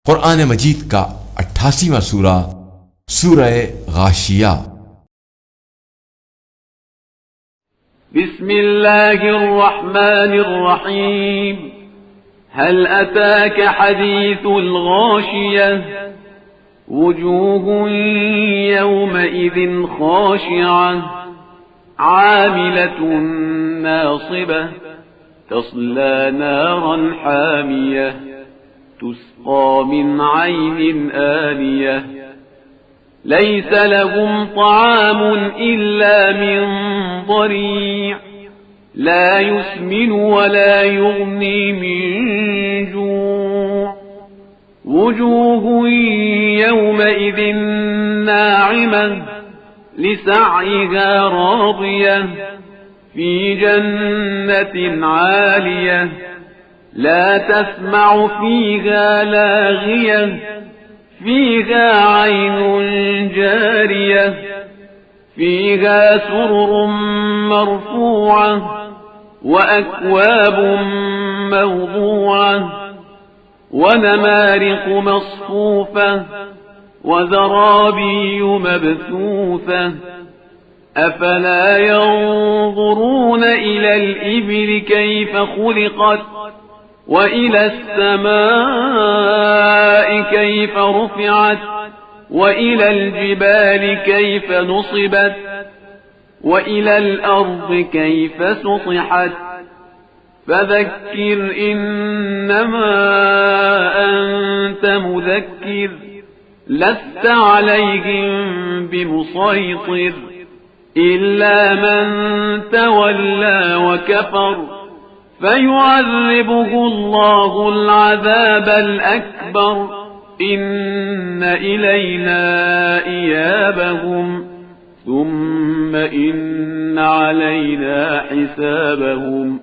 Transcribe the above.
कुरान मजीद का 88वां सूरा सूरह गाशिया। बिस्मिल्लाहिर्रहमानिर्रहीम। हल अताक हदीसुल गाशिया वजूहुन यौमइज़िन खाशिआ आमिलतुन नासिबा तस्ला नारन हामिया تسقى من عين آنية ليس لهم طعام إلا من ضريع لا يسمن ولا يغني من جوع وجوه يومئذ ناعمة لسعيها راضية في جنة عالية لا تسمع فيها لاغية فيها عين جارية فيها سرر مرفوعة وأكواب موضوعة ونمارق مصفوفة وزرابي مبثوثة أفلا ينظرون إلى الإبل كيف خلقت وإلى السماء كيف رفعت وإلى الجبال كيف نصبت وإلى الأرض كيف سطحت فذكر إنما أنت مذكر لست عليهم بمسيطر إلا من تولى وكفر فيعذبه الله العذاب الأكبر إن إلينا إيابهم ثم إن علينا حسابهم